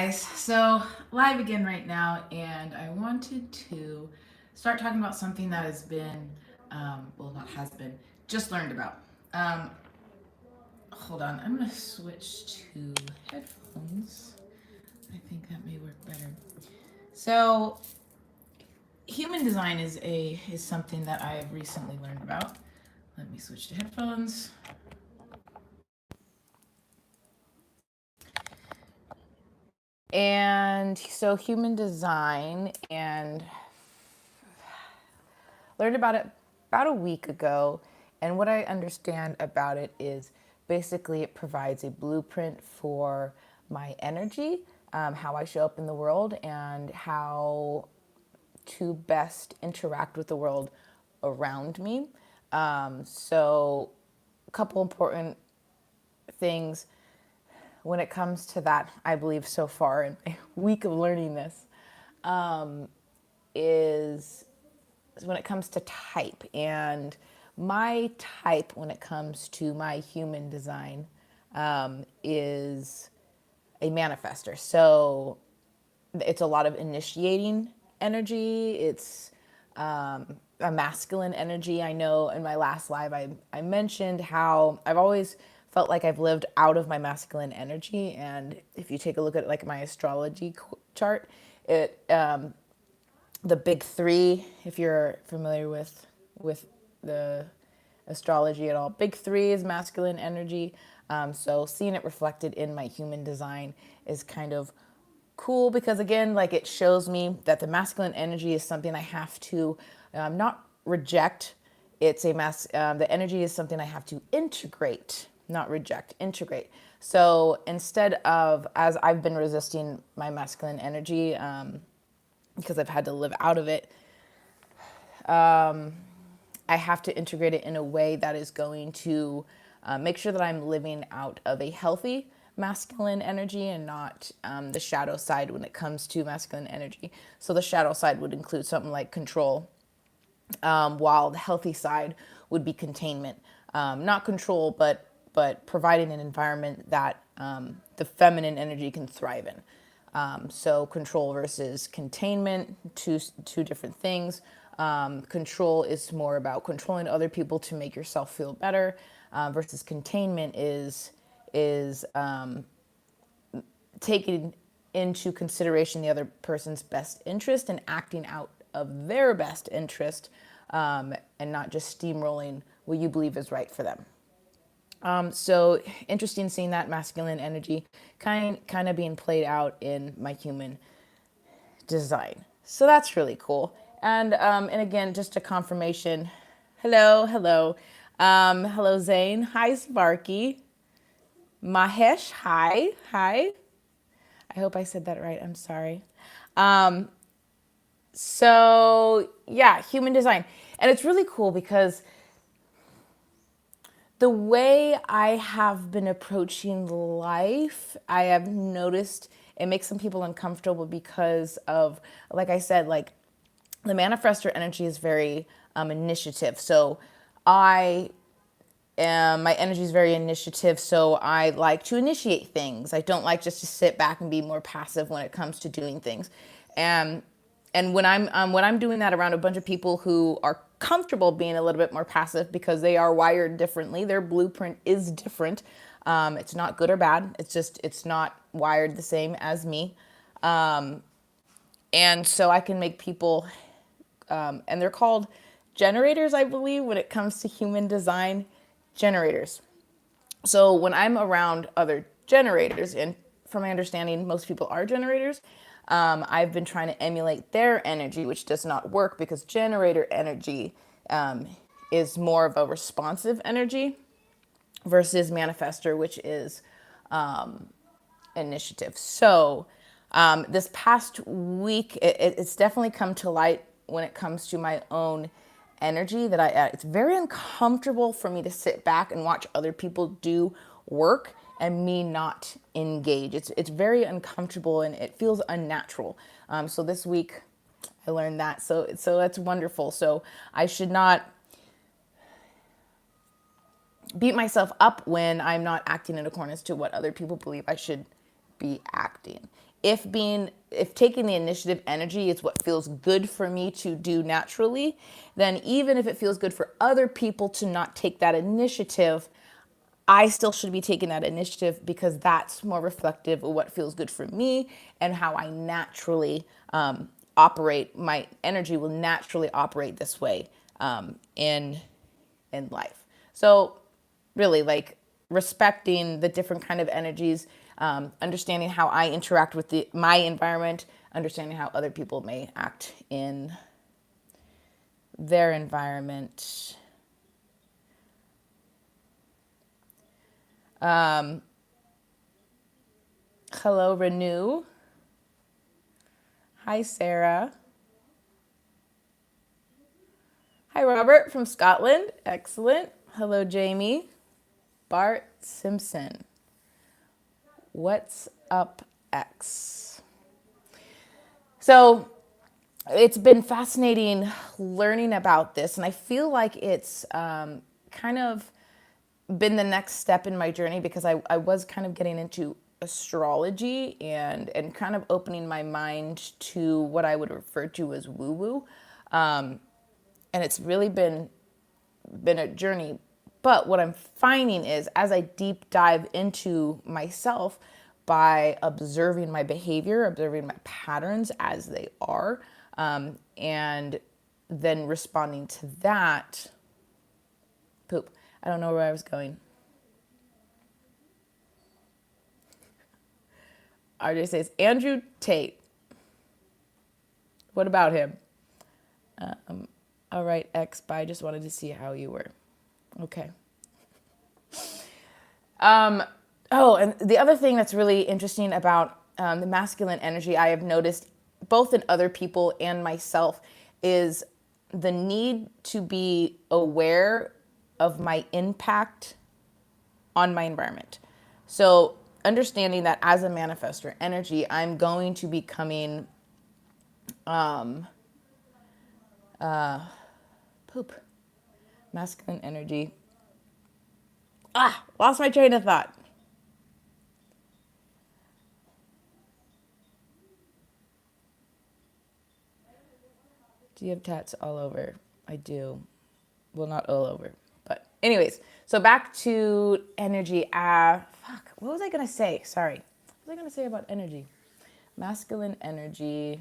guys. So, live again right now, and I wanted to start talking about something that has been, well, not has been, just learned about. Um, Hold on, I'm gonna switch to headphones. I think that may work better. So, human design is something that I have recently learned about. Let me switch to headphones. And so, human design, and learned about it about a week ago. And what I understand about it is basically it provides a blueprint for my energy, how I show up in the world, and how to best interact with the world around me. So, a couple important things when it comes to that, I believe, so far in my week of learning this, is when it comes to type. And my type, when it comes to my human design, is a manifester. So it's a lot of initiating energy. It's a masculine energy. I know in my last live, I mentioned how I've always felt like I've lived out of my masculine energy. And if you take a look at like my astrology chart, it the big three, if you're familiar with the astrology at all, big three is masculine energy. So seeing it reflected in my human design is kind of cool because again, like it shows me that the masculine energy is something I have to not reject. It's a the energy is something I have to integrate, not reject, integrate. So instead of, as I've been resisting my masculine energy, because I've had to live out of it, I have to integrate it in a way that is going to make sure that I'm living out of a healthy masculine energy and not the shadow side when it comes to masculine energy. So the shadow side would include something like control, while the healthy side would be containment. Not control, but providing an environment that the feminine energy can thrive in. So control versus containment, two different things. Control is more about controlling other people to make yourself feel better, versus containment is taking into consideration the other person's best interest and acting out of their best interest, and not just steamrolling what you believe is right for them. So interesting seeing that masculine energy kind of being played out in my human design. So that's really cool. And again, just a confirmation. Hello, hello Zane. Hi Sparky. Mahesh. Hi. I hope I said that right. I'm sorry. So yeah, human design, and it's really cool because the way I have been approaching life, I have noticed it makes some people uncomfortable because of, like I said, like the manifestor energy is very initiative. So I my energy is very initiative, so I like to initiate things. I don't like just to sit back and be more passive when it comes to doing things. And and when I'm doing that around a bunch of people who are comfortable being a little bit more passive because they are wired differently, their blueprint is different. It's not good or bad. It's just it's not wired the same as me. And so I can make people, and they're called generators, I believe, when it comes to human design, generators. So when I'm around other generators, and from my understanding, most people are generators, I've been trying to emulate their energy, which does not work because generator energy is more of a responsive energy versus manifester, which is initiative. So this past week, it's definitely come to light when it comes to my own energy that it's very uncomfortable for me to sit back and watch other people do work and me not engage. It's very uncomfortable and it feels unnatural. So this week I learned that. So that's wonderful. So I should not beat myself up when I'm not acting in accordance to what other people believe I should be acting. if taking the initiative energy is what feels good for me to do naturally, then even if it feels good for other people to not take that initiative, I still should be taking that initiative because that's more reflective of what feels good for me and how I naturally operate. My energy will naturally operate this way in life. So really, like, respecting the different kind of energies, understanding how I interact with my environment, understanding how other people may act in their environment. Hello, Renew. Hi, Sarah. Hi, Robert from Scotland. Excellent. Hello, Jamie. Bart Simpson. What's up, X? So it's been fascinating learning about this, and I feel like it's kind of been the next step in my journey because I was kind of getting into astrology and kind of opening my mind to what I would refer to as woo-woo. And it's really been a journey. But what I'm finding is as I deep dive into myself by observing my behavior, observing my patterns as they are, and then responding to that. Poop. I don't know where I was going. RJ says, Andrew Tate. What about him? All right, X, but I just wanted to see how you were. Okay. Oh, and the other thing that's really interesting about the masculine energy I have noticed both in other people and myself is the need to be aware of my impact on my environment. So understanding that as a manifestor energy, I'm going to be coming poop. Masculine energy. Lost my train of thought. Do you have tats all over? I do. Well, not all over. But anyways, so back to energy. Fuck. What was I going to say? Sorry. What was I going to say about energy? Masculine energy.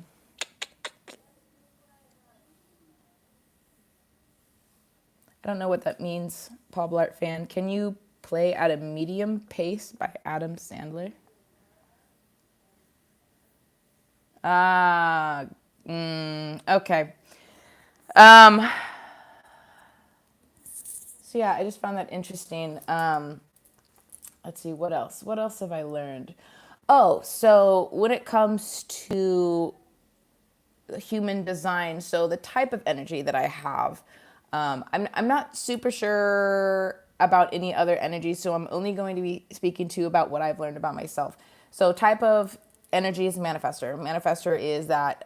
I don't know what that means, Paul Blart fan. Can you play at a medium pace by Adam Sandler? Okay. So yeah, I just found that interesting. Let's see, what else? What else have I learned? Oh, so when it comes to human design, so the type of energy that I have, I'm not super sure about any other energy, so I'm only going to be speaking to about what I've learned about myself. So type of energy is manifestor. Manifestor is that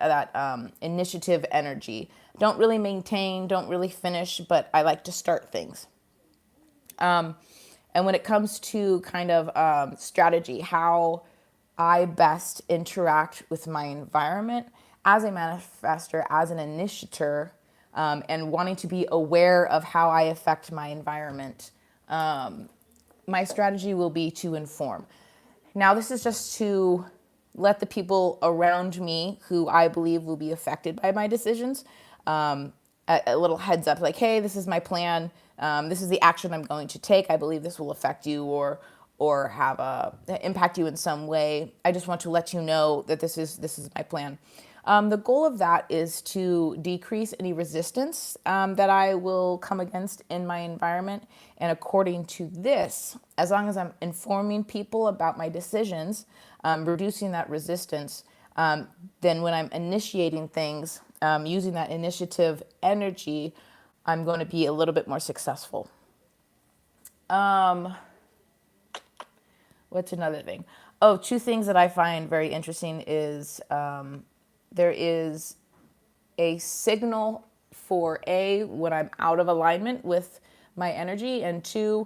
initiative energy. Don't really maintain, don't really finish, but I like to start things. And when it comes to kind of strategy, how I best interact with my environment as a manifestor, as an initiator, and wanting to be aware of how I affect my environment, my strategy will be to inform. Now, this is just to let the people around me who I believe will be affected by my decisions a little heads up, like, hey, this is my plan. This is the action I'm going to take. I believe this will affect you or have impact you in some way. I just want to let you know that this is my plan. The goal of that is to decrease any resistance that I will come against in my environment. And according to this, as long as I'm informing people about my decisions, reducing that resistance, then when I'm initiating things, using that initiative energy, I'm going to be a little bit more successful. What's another thing? Oh, two things that I find very interesting is there is a signal for A, when I'm out of alignment with my energy, and two,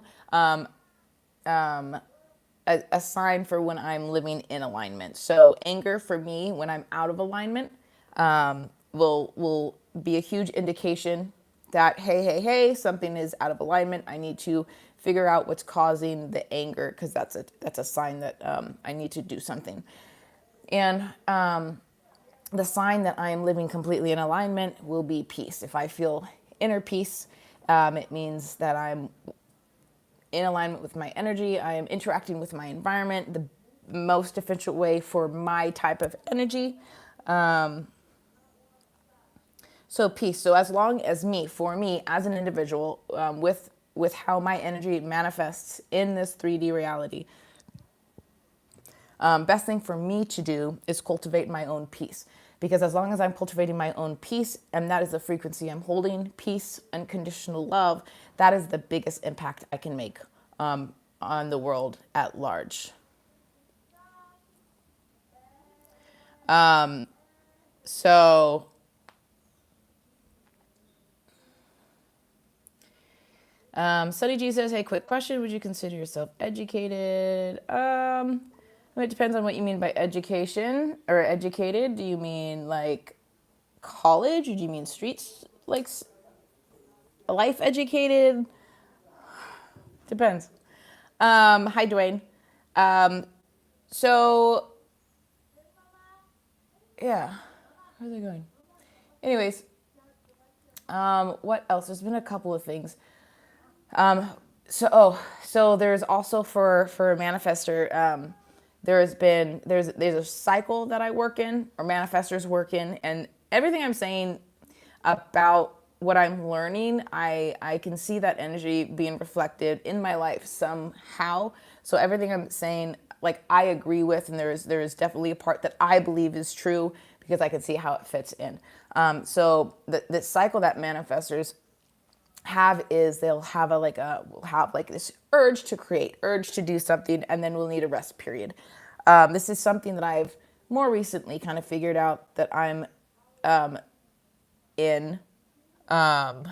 a sign for when I'm living in alignment. So anger for me, when I'm out of alignment, will be a huge indication that hey, something is out of alignment. I need to figure out what's causing the anger, because that's a sign that I need to do something. And the sign that I am living completely in alignment will be peace. If I feel inner peace, it means that I'm in alignment with my energy. I am interacting with my environment the most efficient way for my type of energy. So peace. So as long as for me as an individual, with how my energy manifests in this 3D reality, best thing for me to do is cultivate my own peace. Because as long as I'm cultivating my own peace, and that is the frequency I'm holding, peace, unconditional love, that is the biggest impact I can make on the world at large. So Study G says, hey, quick question. Would you consider yourself educated? It depends on what you mean by education or educated. Do you mean like college, or do you mean streets, like life educated? Depends. Hi, Dwayne. So, yeah, where are they going? Anyways, what else? There's been a couple of things. So there's also for a manifester, there's a cycle that I work in, or manifestors work in, and everything I'm saying about what I'm learning, I can see that energy being reflected in my life somehow. So everything I'm saying, like, I agree with, and there is definitely a part that I believe is true, because I can see how it fits in. So the cycle that manifestors have is they'll have this urge to create, urge to do something, and then we'll need a rest period. This is something that I've more recently kind of figured out that I'm in. I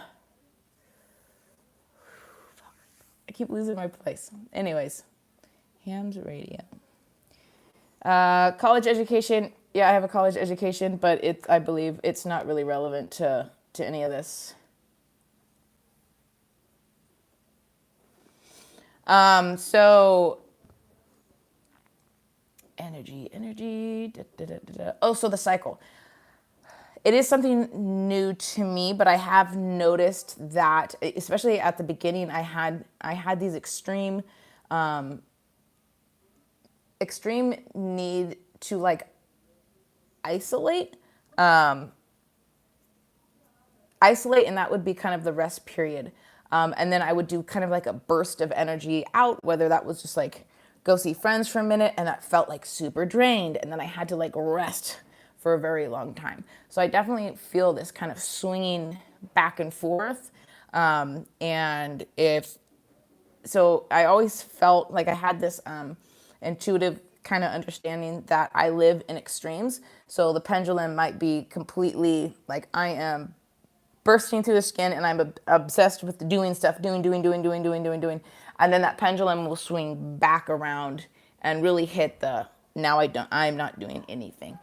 keep losing my place. Anyways, Hammz Radio. College education. Yeah, I have a college education, but I believe it's not really relevant to any of this. So energy. Oh, so the cycle. It is something new to me, but I have noticed that, especially at the beginning, I had these extreme need to like isolate, and that would be kind of the rest period. And then I would do kind of like a burst of energy out, whether that was just like go see friends for a minute, and that felt like super drained, and then I had to like rest for a very long time. So I definitely feel this kind of swinging back and forth. And so I always felt like I had this intuitive kind of understanding that I live in extremes. So the pendulum might be completely like I am bursting through the skin, and I'm obsessed with doing stuff, doing. And then that pendulum will swing back around and really hit I'm not doing anything.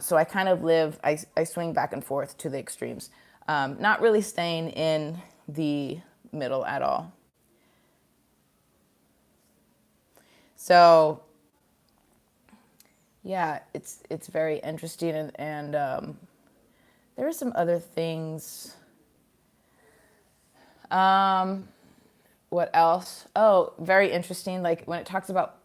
So I kind of I swing back and forth to the extremes, not really staying in the middle at all. So yeah, it's very interesting, and there are some other things. What else? Oh, very interesting. Like when it talks about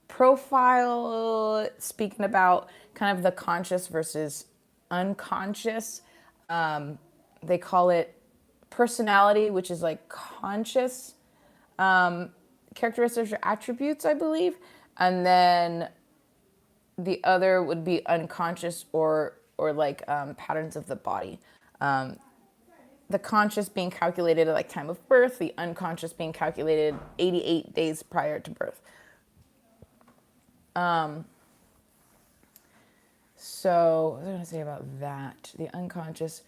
profile, speaking about kind of the conscious versus unconscious, they call it personality, which is like conscious characteristics or attributes, I believe. And then the other would be unconscious or like patterns of the body. The conscious being calculated at like time of birth, the unconscious being calculated 88 days prior to birth. So what was I going to say about that? The unconscious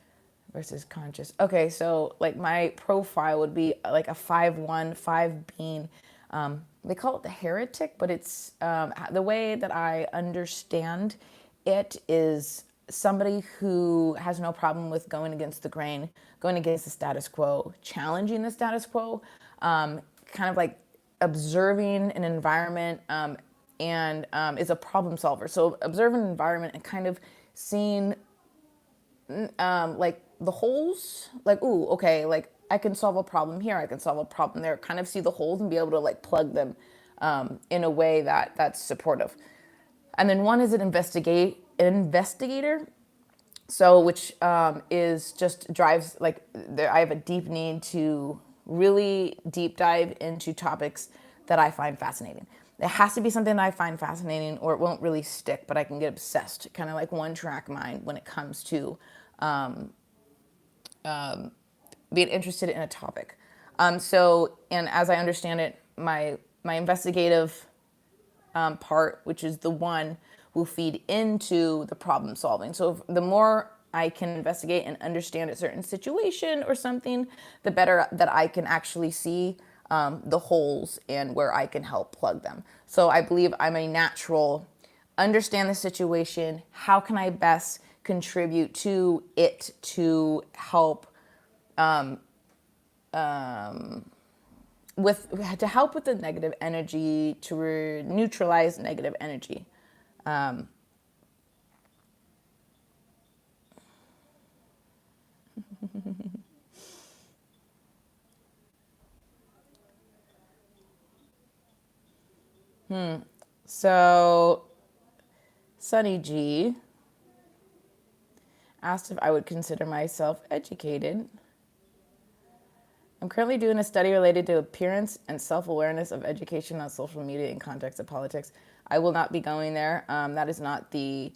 versus conscious. Okay, so like my profile would be like a 5-1, 5 being they call it the heretic, but it's the way that I understand it is somebody who has no problem with going against the grain, going against the status quo, challenging the status quo, kind of like observing an environment and is a problem solver. So observing an environment and kind of seeing like the holes, like, ooh, okay, like I can solve a problem here, I can solve a problem there, kind of see the holes and be able to like plug them in a way that's supportive. And then one is an investigator. So, which is just drives like I have a deep need to really deep dive into topics that I find fascinating. It has to be something that I find fascinating, or it won't really stick. But I can get obsessed, kind of like one track mind when it comes to being interested in a topic. So, and as I understand it, my investigative part, which is the one, will feed into the problem solving. So if, the more I can investigate and understand a certain situation or something, the better that I can actually see the holes and where I can help plug them. So I believe I'm a natural understand the situation. How can I best contribute to it to help with the negative energy, to neutralize negative energy. So Sunny G asked if I would consider myself educated. I'm currently doing a study related to appearance and self-awareness of education on social media in context of politics. I will not be going there. That is not the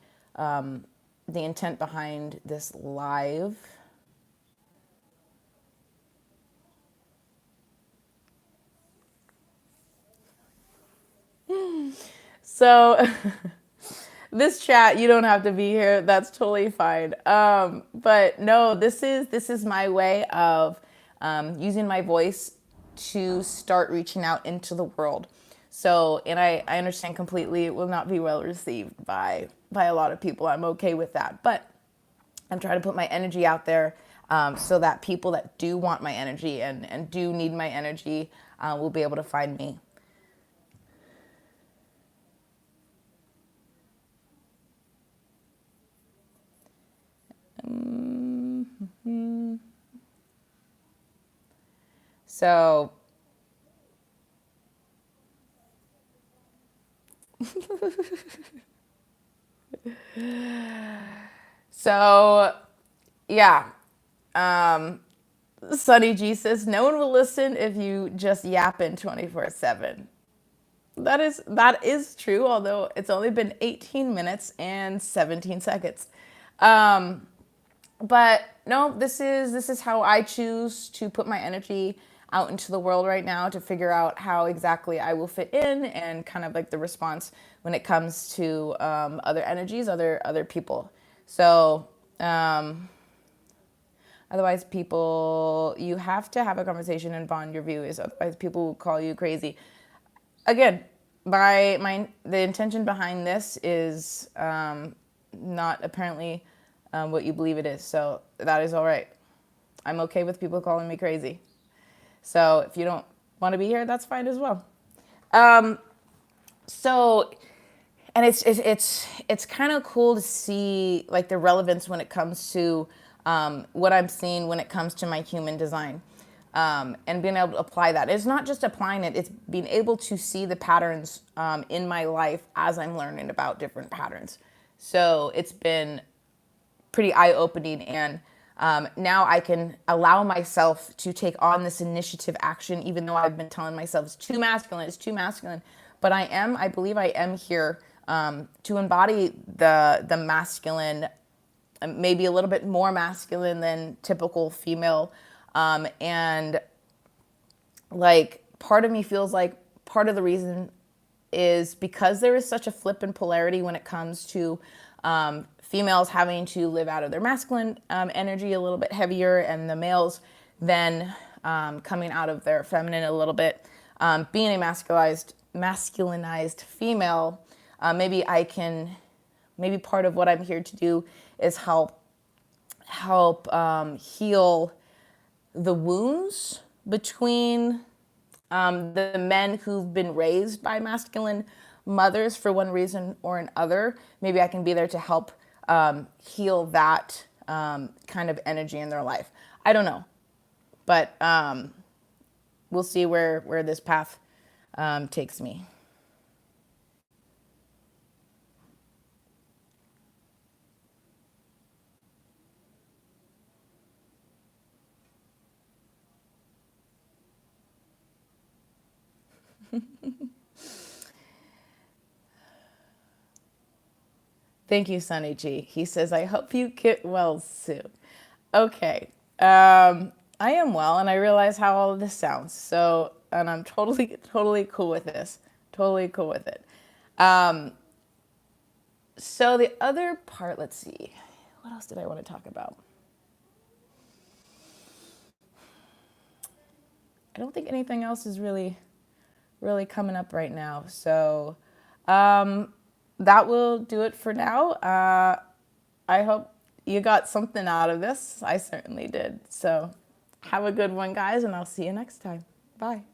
intent behind this live. So this chat, you don't have to be here. That's totally fine. But no, this is my way of using my voice to start reaching out into the world. So, and I understand completely it will not be well received by a lot of people. I'm okay with that. But I'm trying to put my energy out there so that people that do want my energy and do need my energy will be able to find me. So so yeah. Sunny G says no one will listen if you just yapping 24/7. That is true, although it's only been 18 minutes and 17 seconds. But no, this is how I choose to put my energy out into the world right now, to figure out how exactly I will fit in and kind of like the response when it comes to other energies, other people. So otherwise people, you have to have a conversation and bond your views. Otherwise people will call you crazy. Again, the intention behind this is not apparently what you believe it is. So that is all right. I'm okay with people calling me crazy. So if you don't want to be here, that's fine as well. So, and it's kind of cool to see like the relevance when it comes to what I'm seeing when it comes to my human design. And being able to apply that. It's not just applying it, it's being able to see the patterns in my life as I'm learning about different patterns. So it's been pretty eye-opening, and now I can allow myself to take on this initiative action, even though I've been telling myself it's too masculine. But I believe I am here to embody the masculine, maybe a little bit more masculine than typical female. And like part of me feels like part of the reason is because there is such a flip in polarity when it comes to females having to live out of their masculine energy a little bit heavier, and the males then coming out of their feminine a little bit. being a masculinized female, maybe part of what I'm here to do is help heal the wounds between the men who've been raised by masculine mothers for one reason or another. Maybe I can be there to help heal that kind of energy in their life. I don't know, but we'll see where this path takes me. Thank you, Sunny G. He says, I hope you get well soon. Okay. I am well, and I realize how all of this sounds. So, and I'm totally cool with this. Totally cool with it. So the other part, let's see. What else did I want to talk about? I don't think anything else is really coming up right now. So, that will do it for now. I hope you got something out of this. I certainly did. So have a good one, guys, and I'll see you next time. Bye.